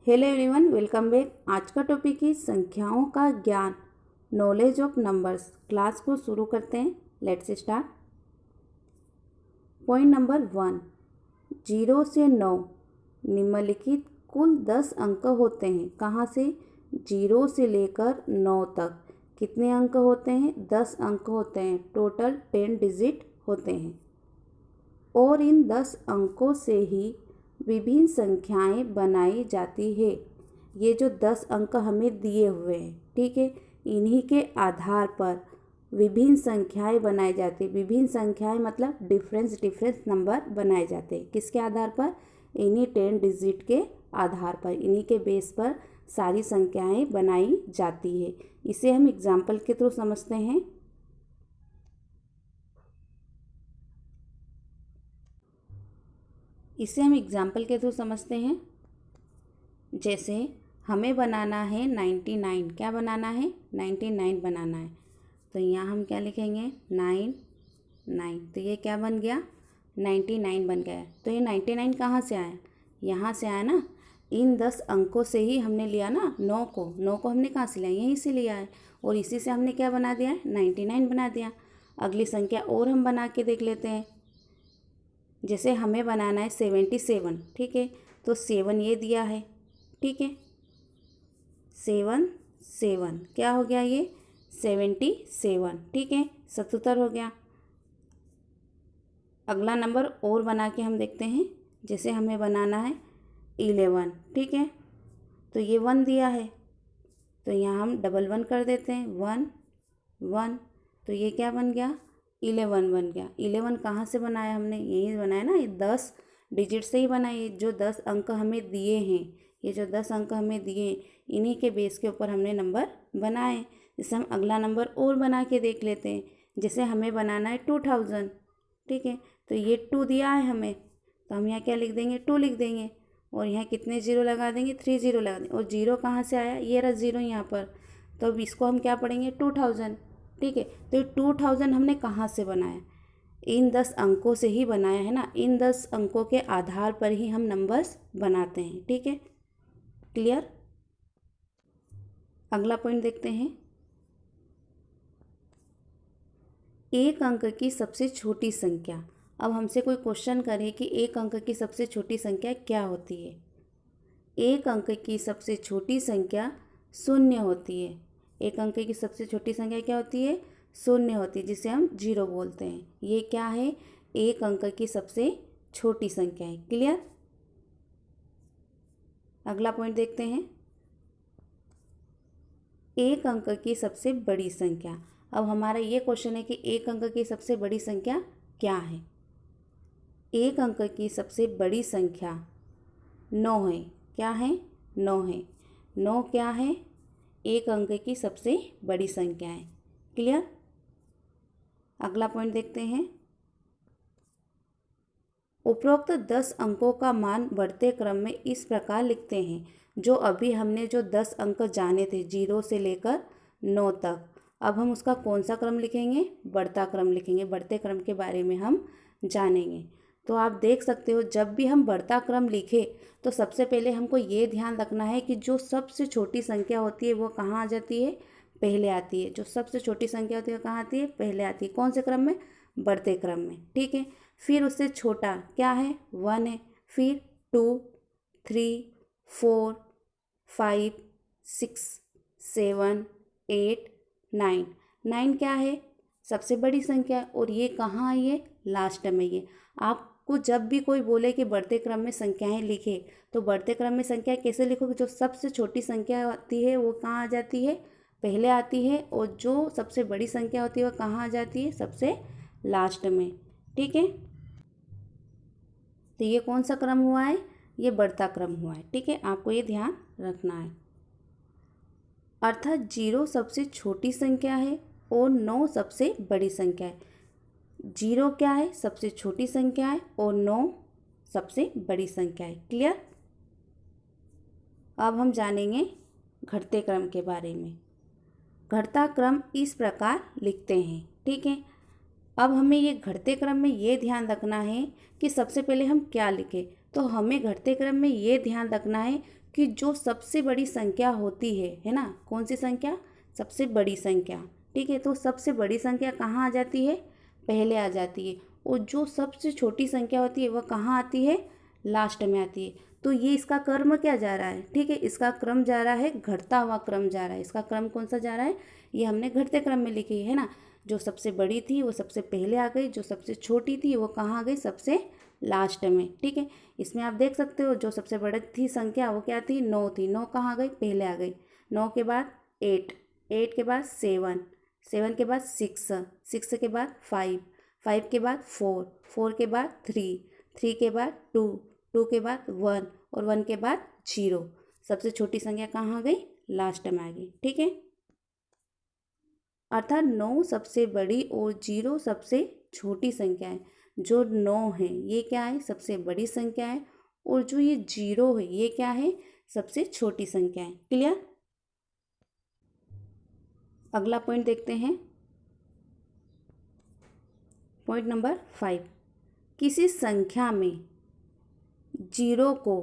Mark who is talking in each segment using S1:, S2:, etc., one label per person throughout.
S1: Hello everyone, welcome back. आज का topic है संख्याओं का ज्ञान, नॉलेज ऑफ नंबर्स। क्लास को शुरू करते हैं। Let's start. पॉइंट नंबर 1, 0 से 9 निम्नलिखित कुल 10 अंक होते हैं। कहाँ से? 0 से लेकर 9 तक कितने अंक होते हैं? 10 अंक होते हैं। टोटल 10 डिजिट होते हैं और इन 10 अंकों से ही विभिन्न संख्याएं बनाई जाती है। ये जो 10 अंक हमें दिए हुए हैं, ठीक है, इन्हीं के आधार पर विभिन्न संख्याएं बनाई जाती है। विभिन्न संख्याएं मतलब डिफरेंस नंबर बनाए जाते हैं। किसके आधार पर? इन्हीं 10 डिजिट के आधार पर, इन्हीं के बेस पर सारी संख्याएं बनाई जाती है। इसे हम एग्जाम्पल के थ्रू समझते हैं। जैसे हमें बनाना है 99। क्या बनाना है? 99 बनाना है। तो यहाँ हम क्या लिखेंगे? 9। तो ये क्या बन गया? 99 बन गया। तो ये 99 कहाँ से आया? यहाँ से आया ना। इन 10 अंकों से ही हमने लिया ना 9 को हमने कहाँ से लिया? यहीं से लिया है और इसी से हमने क्या बना दिया है? 99 बना दिया। अगली संख्या और हम बना के देख लेते हैं। जैसे हमें बनाना है 77, ठीक है, तो 7 ये दिया है, ठीक है, 7 क्या हो गया? ये 77, ठीक है, 77 हो गया। अगला नंबर और बना के हम देखते हैं। जैसे हमें बनाना है 11, ठीक है, तो ये 1 दिया है, तो यहाँ हम डबल 1 कर देते हैं। 1 तो ये क्या बन गया? 11 बन गया। 11 कहाँ से बनाया हमने? यही बनाया ना, ये 10 डिजिट से ही बनाए। जो 10 अंक हमें दिए हैं, ये जो 10 अंक हमें दिए हैं, इन्हीं के बेस के ऊपर हमने नंबर बनाए। जैसे हम अगला नंबर और बना के देख लेते हैं। जैसे हमें बनाना है 2000, ठीक है, तो ये 2 दिया है हमें, तो हम यहाँ क्या लिख देंगे? 2 लिख देंगे और यहाँ कितने जीरो लगा देंगे? 3 जीरो लगा देंगे। और जीरो कहाँ से आया? ये रहा जीरो यहाँ पर। तो अब इसको हम क्या पढ़ेंगे? 2000, ठीक है। तो ये 2000 हमने कहाँ से बनाया? इन 10 अंकों से ही बनाया है ना। इन 10 अंकों के आधार पर ही हम नंबर्स बनाते हैं, ठीक है, क्लियर। अगला पॉइंट देखते हैं। एक अंक की सबसे छोटी संख्या। अब हमसे कोई क्वेश्चन करे कि एक अंक की सबसे छोटी संख्या क्या होती है? एक अंक की सबसे छोटी संख्या 0 होती है। एक अंक की सबसे छोटी संख्या क्या होती है? 0 होती है, जिसे हम 0 बोलते हैं। ये क्या है? एक अंक की सबसे छोटी संख्या है, क्लियर। अगला पॉइंट देखते हैं। एक अंक की सबसे बड़ी संख्या। अब हमारा ये क्वेश्चन है कि एक अंक की सबसे बड़ी संख्या क्या है? एक अंक की सबसे बड़ी संख्या 9 है। क्या है? 9 है। 9 क्या है? एक अंक की सबसे बड़ी संख्या है, क्लियर। अगला पॉइंट देखते हैं। उपरोक्त 10 अंकों का मान बढ़ते क्रम में इस प्रकार लिखते हैं। जो अभी हमने जो 10 अंक जाने थे 0 से लेकर 9 तक, अब हम उसका कौन सा क्रम लिखेंगे? बढ़ता क्रम लिखेंगे। बढ़ते क्रम के बारे में हम जानेंगे। तो आप देख सकते हो, जब भी हम बढ़ता क्रम लिखे तो सबसे पहले हमको ये ध्यान रखना है कि जो सबसे छोटी संख्या होती है वो कहाँ आ जाती है? पहले आती है। जो सबसे छोटी संख्या होती है वो कहाँ आती है? पहले आती है। कौन से क्रम में? बढ़ते क्रम में, ठीक है। फिर उससे छोटा क्या है? 1 है। फिर 2, 3, 4, 5, 6, 7, 8, 9। 9 क्या है? सबसे बड़ी संख्या। और ये कहाँ आई है? लास्ट में। ये आपको जब भी कोई बोले कि बढ़ते क्रम में संख्याएं लिखे, तो बढ़ते क्रम में संख्या कैसे लिखोगे? जो सबसे छोटी संख्या आती है वो कहाँ आ जाती है? पहले आती है। और जो सबसे बड़ी संख्या होती है वो कहाँ आ जाती है? सबसे लास्ट में, ठीक है। तो ये कौन सा क्रम हुआ है? ये बढ़ता क्रम हुआ है, ठीक है। आपको ये ध्यान रखना है। अर्थात 0 सबसे छोटी संख्या है और 9 सबसे बड़ी संख्या है। 0 क्या है? सबसे छोटी संख्या है और 9 सबसे बड़ी संख्या है, क्लियर। अब हम जानेंगे घटते क्रम के बारे में। घटता क्रम इस प्रकार लिखते हैं, ठीक है। अब हमें ये घटते क्रम में ये ध्यान रखना है कि सबसे पहले हम क्या लिखें। तो हमें घटते क्रम में ये ध्यान रखना है कि जो सबसे बड़ी संख्या होती है ना, कौन सी संख्या, सबसे बड़ी संख्या, ठीक है। तो सबसे बड़ी संख्या कहाँ आ जाती है, पहले आ जाती है, और जो सबसे छोटी संख्या होती है वह कहाँ आती है, लास्ट में आती है। तो ये इसका क्रम क्या जा रहा है, ठीक है, इसका क्रम जा रहा है, घटता हुआ क्रम जा रहा है। इसका क्रम कौन सा जा रहा है, ये हमने घटते क्रम में लिखी है ना। जो सबसे बड़ी थी वो सबसे पहले आ गई, जो सबसे छोटी थी वो कहाँ आ गई, सबसे लास्ट में, ठीक है। इसमें आप देख सकते हो जो सबसे बड़ी थी संख्या वो क्या थी, 9 थी, 9 कहाँ आ गई, पहले आ गई। 9 के बाद 8, 8 के बाद 7, 7 के बाद 6, 6 के बाद 5, 5 के बाद 4, 4 के बाद 3, 3 के बाद 2, 2 के बाद 1 और 1 के बाद 0। सबसे छोटी संख्या कहाँ आ गई, लास्ट में आ गई, ठीक है। अर्थात 9 सबसे बड़ी और 0 सबसे छोटी संख्या है। जो 9 है ये क्या है, सबसे बड़ी संख्या है, और जो ये 0 है ये क्या है, सबसे छोटी संख्या है। क्लियर। अगला पॉइंट देखते हैं, पॉइंट नंबर 5। किसी संख्या में 0 को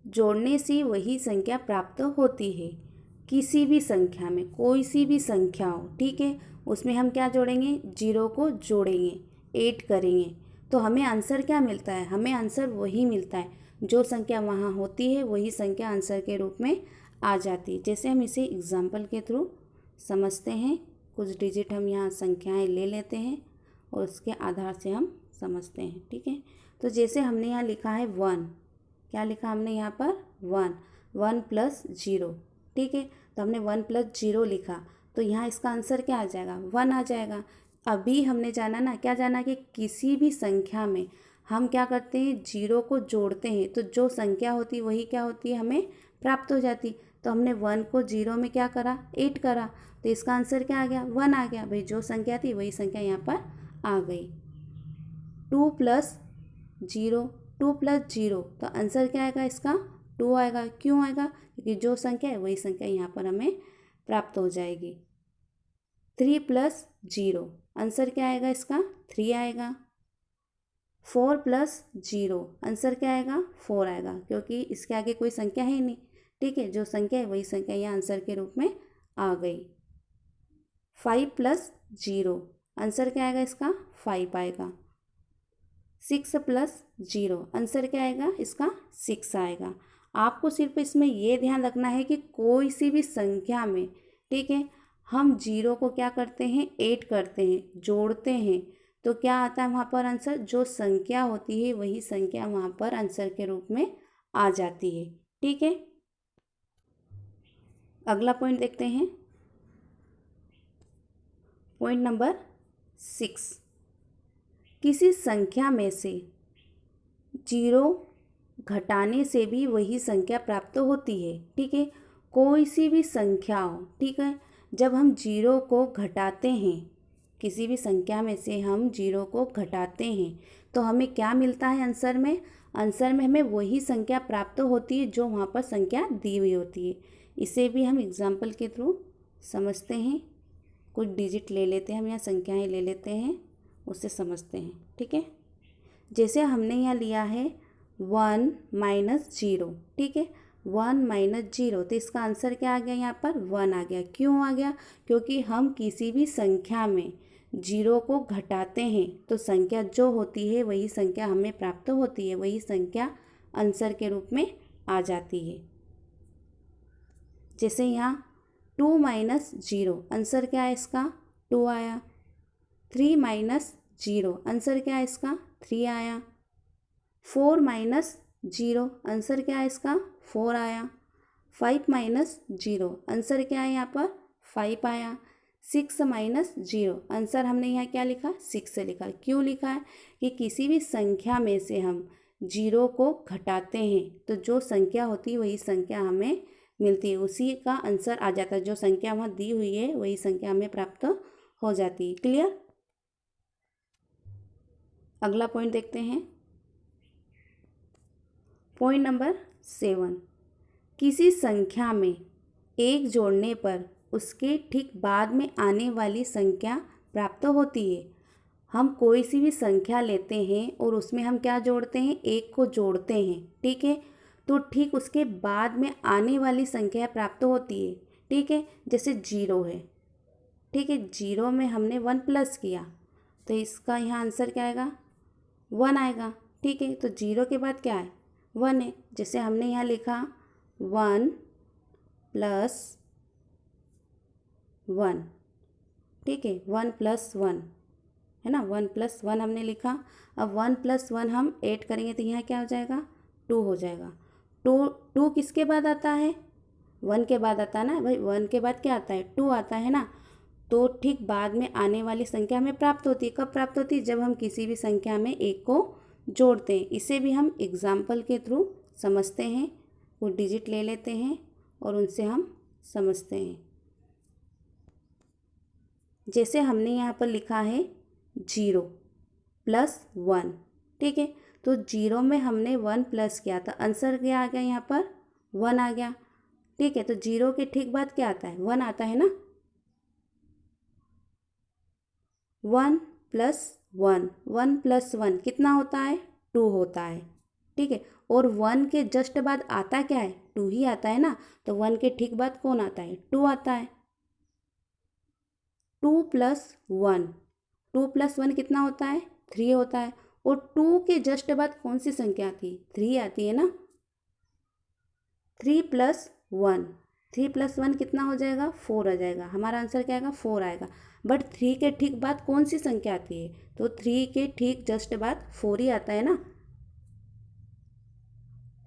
S1: जोड़ने से वही संख्या प्राप्त होती है। किसी भी संख्या में, कोई सी भी संख्या हो, ठीक है, उसमें हम क्या जोड़ेंगे, 0 को जोड़ेंगे, 8 करेंगे, तो हमें आंसर क्या मिलता है, हमें आंसर वही मिलता है। जो संख्या वहाँ होती है वही संख्या आंसर के रूप में आ जाती है। जैसे हम इसे एग्जाम्पल के थ्रू समझते हैं। कुछ डिजिट हम यहाँ संख्याएं ले लेते हैं और उसके आधार से हम समझते हैं, ठीक है। तो जैसे हमने यहाँ लिखा है 1, क्या लिखा हमने यहाँ पर, 1, 1 प्लस 0, ठीक है। तो हमने 1 प्लस 0 लिखा, तो यहाँ इसका आंसर क्या आ जाएगा, 1 आ जाएगा। अभी हमने जाना ना, क्या जाना कि किसी भी संख्या में हम क्या करते हैं, 0 को जोड़ते हैं, तो जो संख्या होती है वही क्या होती है, हमें प्राप्त हो जाती। तो हमने 1 को 0 में क्या करा, 8 करा, तो इसका आंसर क्या आ गया, 1 आ गया। भाई जो संख्या थी वही संख्या यहाँ पर आ गई। 2 प्लस 0, 2 प्लस 0, तो आंसर क्या आएगा इसका, 2 आएगा। क्यों आएगा, क्योंकि जो संख्या है वही संख्या यहाँ पर हमें प्राप्त हो जाएगी। 3 प्लस 0, आंसर क्या आएगा इसका, 3 आएगा। 4 प्लस 0, आंसर क्या आएगा, 4 आएगा, क्योंकि इसके आगे कोई संख्या है ही नहीं, ठीक है। जो संख्या है वही संख्या यहाँ आंसर के रूप में आ गई। 5 प्लस 0, आंसर क्या आएगा इसका, 5 आएगा। 6 प्लस 0, आंसर क्या आएगा इसका, 6 आएगा। आपको सिर्फ इसमें ये ध्यान रखना है कि कोई सी भी संख्या में, ठीक है, हम 0 को क्या करते हैं, 8 करते हैं, जोड़ते हैं, तो क्या आता है वहाँ पर आंसर, जो संख्या होती है वही संख्या वहाँ पर आंसर के रूप में आ जाती है, ठीक है। अगला पॉइंट देखते हैं, पॉइंट नंबर 6। किसी संख्या में से 0 घटाने से भी वही संख्या प्राप्त होती है, ठीक है। कोई सी भी संख्या हो, ठीक है, जब हम 0 को घटाते हैं, किसी भी संख्या में से हम 0 को घटाते हैं, तो हमें क्या मिलता है आंसर में, आंसर में हमें वही संख्या प्राप्त होती है जो वहाँ पर संख्या दी हुई होती है। इसे भी हम एग्जाम्पल के थ्रू समझते हैं। कुछ डिजिट ले लेते हैं हम, यहाँ संख्याएँ ले लेते हैं, उससे समझते हैं, ठीक है। जैसे हमने यहाँ लिया है 1 माइनस 0, ठीक है, 1 माइनस 0, तो इसका आंसर क्या आ गया, यहाँ पर 1 आ गया। क्यों आ गया, क्योंकि हम किसी भी संख्या में 0 को घटाते हैं तो संख्या जो होती है वही संख्या हमें प्राप्त होती है, वही संख्या आंसर के रूप में आ जाती है। जैसे यहाँ 2 माइनस 0, आंसर क्या है इसका, 2 आया। 3 माइनस 0, आंसर क्या है इसका, 3 आया। 4 माइनस 0, आंसर क्या है इसका, 4 आया। 5 माइनस 0, आंसर क्या है यहाँ पर, 5 आया। 6 माइनस 0, आंसर हमने यहाँ क्या लिखा, 6 लिखा। क्यों लिखा है कि किसी भी संख्या में से हम 0 को घटाते हैं तो जो संख्या होती है वही संख्या हमें मिलती है, उसी का आंसर आ जाता है। जो संख्या वहाँ दी हुई है वही संख्या हमें प्राप्त हो जाती है। क्लियर। अगला पॉइंट देखते हैं, पॉइंट नंबर 7। किसी संख्या में 1 जोड़ने पर उसके ठीक बाद में आने वाली संख्या प्राप्त होती है। हम कोई सी भी संख्या लेते हैं और उसमें हम क्या जोड़ते हैं, 1 को जोड़ते हैं, ठीक है। तो ठीक उसके बाद में आने वाली संख्या प्राप्त होती है। ठीक है, जैसे 0 है। ठीक है, 0 में हमने 1 प्लस किया तो इसका यहाँ आंसर क्या आएगा, 1 आएगा। ठीक है, तो 0 के बाद क्या है, 1 है। जैसे हमने यहाँ लिखा 1 प्लस 1। ठीक है, 1 प्लस 1 है ना, 1 प्लस 1 हमने लिखा। अब 1 प्लस 1 हम ऐड करेंगे तो यहाँ क्या हो जाएगा, 2 हो जाएगा। 2 किसके बाद आता है, 1 के बाद आता है ना भाई, 1 के बाद क्या आता है, 2 आता है ना। तो ठीक बाद में आने वाली संख्या हमें प्राप्त होती है। कब प्राप्त होती है, जब हम किसी भी संख्या में एक को जोड़ते हैं। इसे भी हम एग्जाम्पल के थ्रू समझते हैं। वो डिजिट ले लेते हैं और उनसे हम समझते हैं। जैसे हमने यहाँ पर लिखा है 0 प्लस 1। ठीक है, तो 0 में हमने 1 प्लस किया था, आंसर क्या आ गया, यहाँ पर 1 आ गया। ठीक है, तो 0 के ठीक बाद क्या आता है, 1 आता है ना। 1 प्लस 1, 1 प्लस 1 कितना होता है, 2 होता है। ठीक है, और 1 के जस्ट बाद आता क्या है, 2 ही आता है ना। तो 1 के ठीक बाद कौन आता है, 2 आता है। 2 प्लस 1, 2 प्लस 1 कितना होता है, 3 होता है। और 2 के जस्ट बाद कौन सी संख्या आती है, 3 आती है ना। 3 प्लस 1, 3 प्लस 1 कितना हो जाएगा, 4 आ जाएगा। हमारा आंसर क्या आएगा, 4 आएगा। बट 3 के ठीक बाद कौन सी संख्या आती है, तो 3 के ठीक जस्ट बाद 4 ही आता है ना।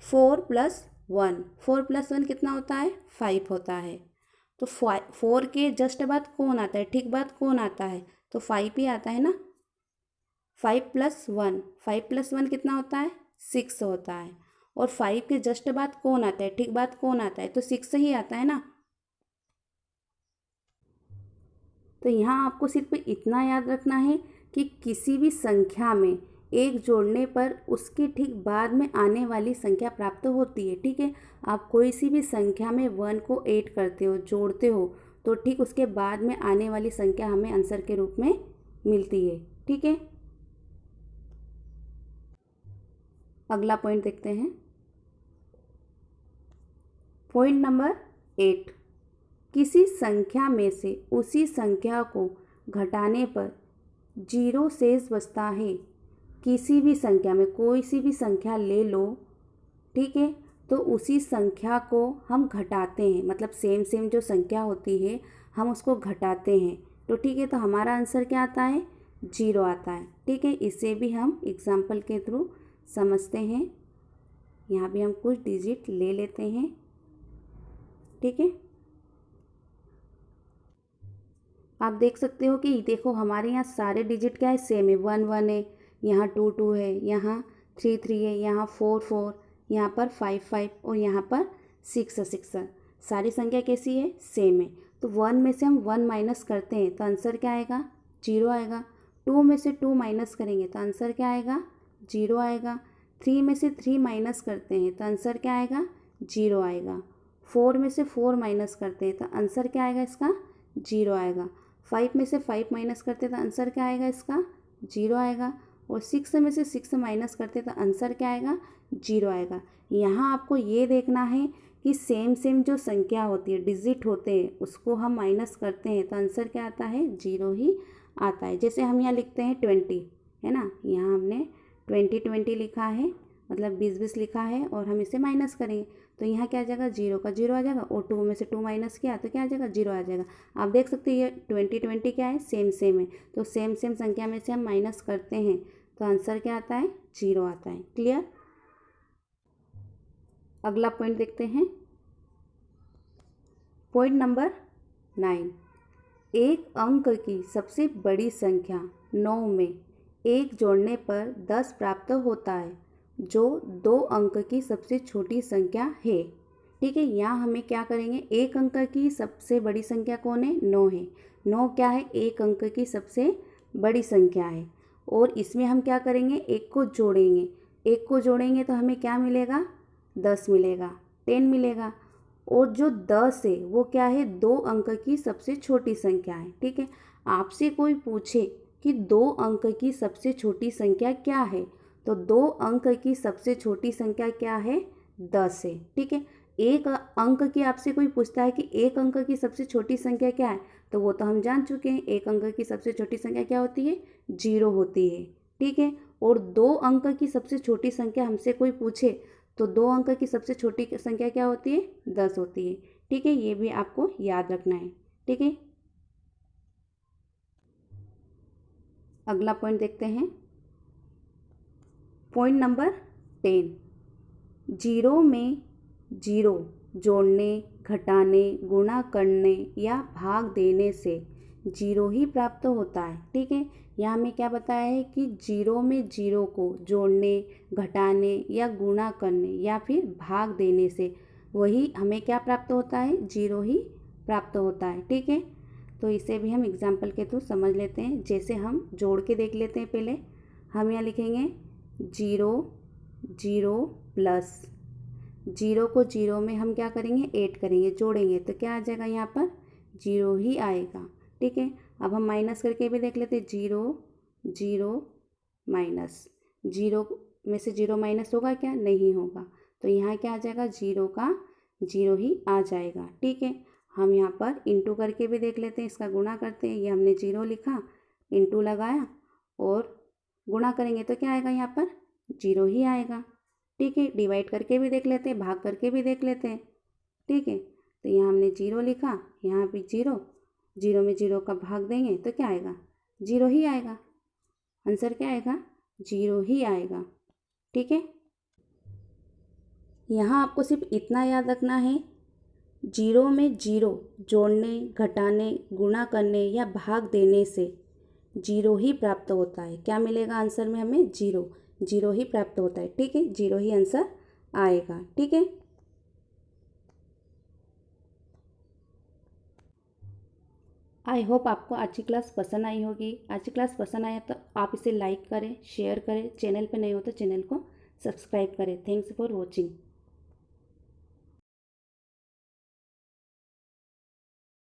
S1: 4 प्लस 1, 4 प्लस 1 कितना होता है, 5 होता है। तो 4 के जस्ट बाद कौन आता है, ठीक बाद कौन आता है, तो 5 ही आता है ना। 5 प्लस 1, 5 प्लस 1 कितना होता है, 6 होता है। और 5 के जस्ट बाद कौन आता है, ठीक बाद कौन आता है, तो 6 ही आता है ना। तो यहाँ आपको सिर्फ इतना याद रखना है कि किसी भी संख्या में एक जोड़ने पर उसके ठीक बाद में आने वाली संख्या प्राप्त होती है। ठीक है, आप कोई सी भी संख्या में 1 को ऐड करते हो, जोड़ते हो, तो ठीक उसके बाद में आने वाली संख्या हमें आंसर के रूप में मिलती है। ठीक है, अगला पॉइंट देखते हैं। पॉइंट नंबर 8, किसी संख्या में से उसी संख्या को घटाने पर 0 शेष बचता है। किसी भी संख्या में कोई सी भी संख्या ले लो, ठीक है, तो उसी संख्या को हम घटाते हैं, मतलब सेम जो संख्या होती है हम उसको घटाते हैं। तो ठीक है, तो हमारा आंसर क्या आता है, 0 आता है। ठीक है, इसे भी हम एग्जाम्पल के थ्रू समझते हैं। यहाँ भी हम कुछ डिजिट ले लेते हैं। ठीक है, आप देख सकते हो कि देखो हमारे यहाँ सारे डिजिट क्या है, सेम है। 1 1 है, यहाँ 2 2 है, यहाँ 3 3 है, यहाँ 4 4, यहाँ पर 5 5 और यहाँ पर 6 6 है। सारी संख्या कैसी है, सेम है। तो 1 में से हम 1 माइनस करते हैं तो आंसर क्या आएगा, 0 आएगा। 2 में से 2 माइनस करेंगे तो आंसर क्या आएगा, 0 आएगा। 3 में से 3 माइनस करते हैं तो आंसर क्या आएगा, 0 आएगा। 4 में से 4 माइनस करते हैं तो आंसर क्या आएगा, इसका 0 आएगा। 5 में से 5 माइनस करते तो आंसर क्या आएगा, इसका 0 आएगा। और 6 में से 6 माइनस करते तो आंसर क्या आएगा, 0 आएगा। यहाँ आपको ये देखना है कि सेम जो संख्या होती है, डिजिट होते हैं, उसको हम माइनस करते हैं तो आंसर क्या आता है, 0 ही आता है। जैसे हम यहाँ लिखते हैं 20, है ना, यहाँ हमने 20 20 लिखा है, मतलब 20 20 लिखा है, और हम इसे माइनस करेंगे तो यहाँ क्या आ जाएगा, 0 का 0 आ जाएगा। और 2 में से 2 माइनस किया तो क्या आ जाएगा, 0 आ जाएगा। आप देख सकते हैं ये 20 20 क्या है, सेम है। तो सेम संख्या में से हम माइनस करते हैं तो आंसर क्या आता है, 0 आता है। क्लियर। अगला पॉइंट देखते हैं। पॉइंट नंबर 9, एक अंक की सबसे बड़ी संख्या 9 में 1 जोड़ने पर 10 प्राप्त होता है, जो 2 अंक की सबसे छोटी संख्या है। ठीक है, यहाँ हमें क्या करेंगे, एक अंक की सबसे बड़ी संख्या कौन है, 9 है। 9 क्या है, एक अंक की सबसे बड़ी संख्या है। और इसमें हम क्या करेंगे, एक को जोड़ेंगे तो हमें क्या मिलेगा, 10 मिलेगा, 10 मिलेगा। और जो 10 है वो क्या है, 2 अंक की सबसे छोटी संख्या है। ठीक है, आपसे कोई पूछे कि 2 अंक की सबसे छोटी संख्या क्या है, तो 2 अंक की सबसे छोटी संख्या क्या है, 10 है। ठीक है, एक अंक की आपसे कोई पूछता है कि एक अंक की सबसे छोटी संख्या क्या है, तो वो तो हम जान चुके हैं, एक अंक की सबसे छोटी संख्या क्या होती है, 0 होती है। ठीक है, और 2 अंक की सबसे छोटी संख्या हमसे कोई पूछे तो 2 अंक की सबसे छोटी संख्या क्या होती है, 10 होती है। ठीक है, ये भी आपको याद रखना है। ठीक है, अगला पॉइंट देखते हैं। पॉइंट नंबर 10, जीरो में जीरो जोड़ने, घटाने, गुणा करने या भाग देने से जीरो ही प्राप्त होता है। ठीक है, यहाँ हमें क्या बताया है कि जीरो में जीरो को जोड़ने, घटाने या गुणा करने या फिर भाग देने से वही हमें क्या प्राप्त होता है, जीरो ही प्राप्त होता है। ठीक है, तो इसे भी हम एग्जाम्पल के थ्रू समझ लेते हैं। जैसे हम जोड़ के देख लेते हैं। पहले हम यहाँ लिखेंगे जीरो जीरो प्लस, जीरो को जीरो में हम क्या करेंगे, ऐड करेंगे, जोड़ेंगे, तो क्या आ जाएगा, यहाँ पर जीरो ही आएगा। ठीक है, अब हम माइनस करके भी देख लेते हैं, जीरो जीरो माइनस, जीरो में से जीरो माइनस होगा क्या, नहीं होगा, तो यहाँ क्या आ जाएगा, जीरो का जीरो ही आ जाएगा। ठीक है, हम यहाँ पर इंटू करके भी देख लेते हैं, इसका गुणा करते हैं। ये हमने जीरो लिखा, इंटू लगाया और गुणा करेंगे तो क्या आएगा, यहाँ पर जीरो ही आएगा। ठीक है, डिवाइड करके भी देख लेते हैं, भाग करके भी देख लेते हैं। ठीक है, तो यहाँ हमने जीरो लिखा, यहाँ भी जीरो, जीरो में जीरो का भाग देंगे तो क्या आएगा, जीरो ही आएगा। आंसर क्या आएगा, जीरो ही आएगा। ठीक है, यहाँ आपको सिर्फ इतना याद रखना है, जीरो में जीरो जोड़ने, घटाने, गुणा करने या भाग देने से जीरो ही प्राप्त होता है। क्या मिलेगा आंसर में हमें, जीरो, जीरो ही प्राप्त होता है। ठीक है, जीरो ही आंसर आएगा। ठीक है, आई होप आपको आज की क्लास पसंद आई होगी। आज की क्लास पसंद आया तो आप इसे लाइक करें, शेयर करें, चैनल पर नए हो तो चैनल को सब्सक्राइब करें। Thanks for watching.